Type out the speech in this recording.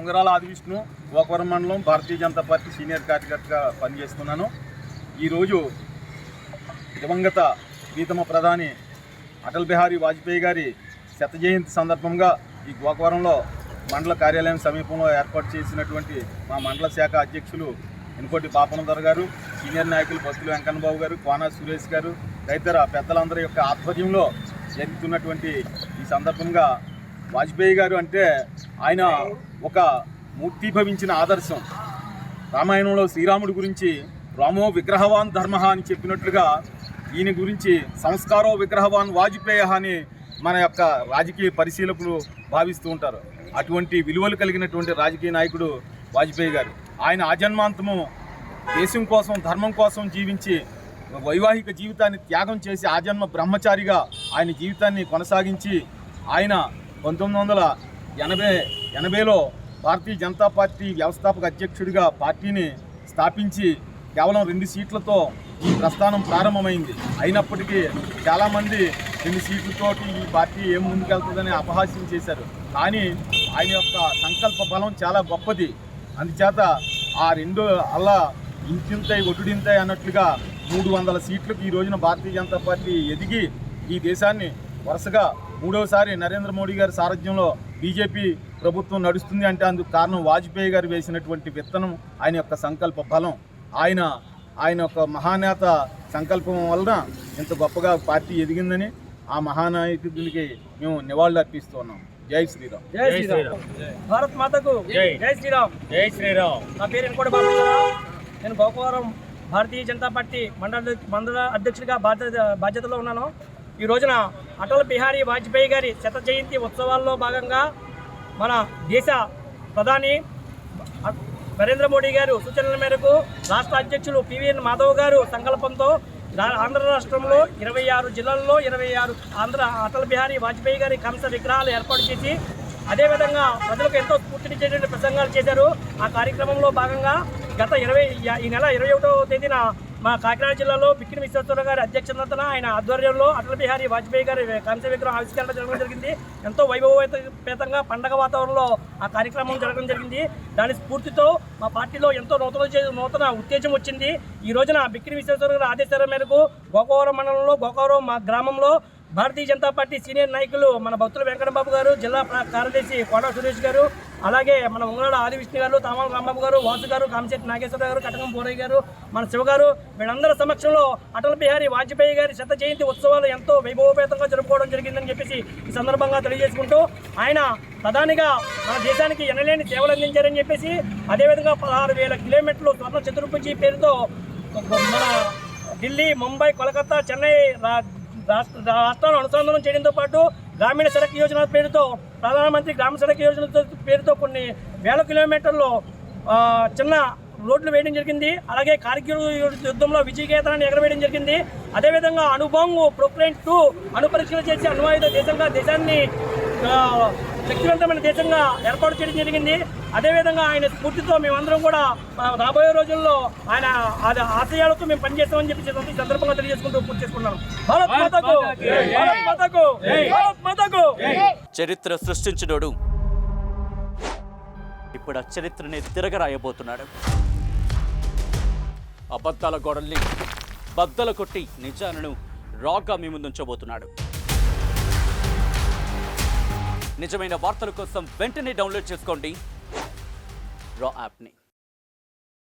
ఉంగరాల ఆదివిష్ణు, గోకవరం మండలం Bharatiya Janata party senior కార్యకర్తగా పనిచేస్తున్నాను. ఈరోజు దివంగత ప్రీతమ ప్రధాని అటల్ బిహారీ వాజ్పేయి గారి శత జయంతి సందర్భంగా ఈ గోకవరంలో మండల కార్యాలయం సమీపంలో ఏర్పాటు చేసినటువంటి మా మండల శాఖ అధ్యక్షులు ఎనుకోటి పాపనదర్ గారు, సీనియర్ నాయకులు బత్తుల వెంకన్నబాబు గారు, కోన సురేష్ గారు తదితర పెద్దలందరి యొక్క ఆధ్వర్యంలో జరుగుతున్నటువంటి ఈ సందర్భంగా వాజ్పేయి గారు అంటే ఆయన ఒక మూర్తిభవించిన ఆదర్శం. రామాయణంలో శ్రీరాముడి గురించి రామో విగ్రహవాన్ ధర్మ అని చెప్పినట్లుగా ఈయన గురించి సంస్కారో విగ్రహవాన్ వాజ్పేయ అని మన యొక్క రాజకీయ పరిశీలకులు భావిస్తూ ఉంటారు. అటువంటి విలువలు కలిగినటువంటి రాజకీయ నాయకుడు వాజ్పేయి గారు. ఆయన ఆజన్మాంతము దేశం కోసం ధర్మం కోసం జీవించి వైవాహిక జీవితాన్ని త్యాగం చేసి ఆజన్మ బ్రహ్మచారిగా ఆయన జీవితాన్ని కొనసాగించి ఆయన 1980లో భారతీయ జనతా పార్టీ వ్యవస్థాపక అధ్యక్షుడిగా పార్టీని స్థాపించి కేవలం 2 సీట్లతో ఈ ప్రస్థానం ప్రారంభమైంది. అయినప్పటికీ చాలామంది 2 సీట్లతోటి ఈ పార్టీ ఏం ముందుకెళ్తుందని అపహాస్యం చేశారు. కానీ ఆయన యొక్క సంకల్ప బలం చాలా గొప్పది. అందుచేత ఆ 2 అలా ఇంతింతై ఒడ్డుడింతై అన్నట్లుగా 300 సీట్లకు ఈ రోజున భారతీయ జనతా పార్టీ ఎదిగి ఈ దేశాన్ని వరుసగా 3వసారి నరేంద్ర మోడీ గారి సారథ్యంలో బీజేపీ ప్రభుత్వం నడుస్తుంది అంటే అందుకు కారణం వాజ్పేయి గారు వేసినటువంటి విత్తనం, ఆయన యొక్క సంకల్ప బలం. ఆయన యొక్క మహానేత సంకల్పం వలన ఇంత గొప్పగా పార్టీ ఎదిగిందని ఆ మహానాయకుడికి మేము నివాళులు అర్పిస్తూ ఉన్నాం. జై శ్రీరామ్. జై శ్రీరామ్. భారత్ మాతకు జై శ్రీరామ్. జై శ్రీరామ్. నా పేరు ఎనుకోటి బాబుగారు. నేను గోకవరం భారతీయ జనతా పార్టీ మండల అధ్యక్షుడిగా బాధ్యతలో ఉన్నాను. ఈ రోజున అటల్ బిహారీ వాజ్పేయి గారి శత జయంతి ఉత్సవాల్లో భాగంగా మన దేశ ప్రధాని నరేంద్ర మోడీ గారు సూచనల మేరకు రాష్ట్ర అధ్యక్షులు పివిఎన్ మాధవ్ గారు సంకల్పంతో ఆంధ్ర రాష్ట్రంలో 26 జిల్లాల్లో 26 అటల్ బిహారీ వాజ్పేయి గారి కంస విగ్రహాలు ఏర్పాటు చేసి అదేవిధంగా ప్రజలకు ఎంతో స్ఫూర్తినిచ్చేటువంటి ప్రసంగాలు చేశారు. ఆ కార్యక్రమంలో భాగంగా ఈ నెల 21వ తేదీన మా కాకినాడ జిల్లాలో బిక్కిన విశ్వేశ్వరరావు గారి అధ్యక్షతన ఆయన ఆధ్వర్యంలో అటల్ బిహారీ వాజ్పేయి గారి కంస విగ్రహం ఆవిష్కరణ జరగడం జరిగింది. ఎంతో వైభవపేతంగా పండగ వాతావరణంలో ఆ కార్యక్రమం జరగడం జరిగింది. దాని స్ఫూర్తితో మా పార్టీలో ఎంతో నూతన ఉత్తేజం వచ్చింది. ఈ రోజున బిక్కిన విశ్వేశ్వరరావు గారి ఆదేశాల మేరకు గోకవరం మండలంలో గోకవరం మా గ్రామంలో భారతీయ జనతా పార్టీ సీనియర్ నాయకులు మన బత్తుల వెంకన్నబాబు గారు, జిల్లా కార్యదర్శి కోన సురేష్ గారు, అలాగే మన ఉంగరాల ఆదివిష్ణు గారు, తామాల రాంబాబు గారు, వాసు గారు, కామశెట్టి నాగేశ్వరరావు గారు, కటకం పోరయ్య గారు, మన శివ గారు వీళ్ళందరి సమక్షంలో అటల్ బిహారీ వాజ్పేయి గారి శత జయంతి ఉత్సవాలు ఎంతో వైభవపేతంగా జరుపుకోవడం జరిగిందని చెప్పేసి ఈ సందర్భంగా తెలియజేసుకుంటూ ఆయన ప్రధానిగా మన దేశానికి ఎనలేని సేవలు అందించారని చెప్పేసి అదేవిధంగా 16,000 కిలోమీటర్లు స్వర్ణ చతుర్భుజి పేరుతో మన ఢిల్లీ, ముంబై, కోలకత్తా, చెన్నై రాష్ట్రాలను అనుసంధానం చేయడంతో పాటు గ్రామీణ సడక్ యోజన పేరుతో ప్రధానమంత్రి గ్రామ సడక్ యోజన పేరుతో కొన్ని వేల కిలోమీటర్లు చిన్న రోడ్లు వేయడం జరిగింది. అలాగే కార్గిల్ యుద్ధంలో విజయకేతనాన్ని ఎగరవేయడం జరిగింది. అదేవిధంగా అణుబాంబు ప్రొక్లైన్ 2 అణుపరీక్షలు చేసి అణ్వాయుధ దేశాన్ని శక్తివంతమైన దేశంగా ఏర్పాటు చేయడం జరిగింది. అదేవిధంగా ఆయన స్ఫూర్తితో మేమందరం కూడా రాబోయే రోజుల్లో ఆయన ఆశయాలతో మేము పనిచేస్తామని చెప్పి ఈ సందర్భంగా తెలియజేసుకుంటూ పూర్తి చేసుకున్నాను. భారత్ మాతకు, భారత్ మాతకు, భారత్ మాతకు. చరిత్ర సృష్టించినోడు ఇప్పుడు ఆ చరిత్రని తిరగరాయబోతున్నాడు. అబద్ధాల గోడల్ని బద్దలు కొట్టి నిజాలను రాగా మీ ముందుంచబోతున్నాడు. నిజమైన వార్తల కోసం వెంటనే డౌన్లోడ్ చేసుకోండి రా యాప్ని.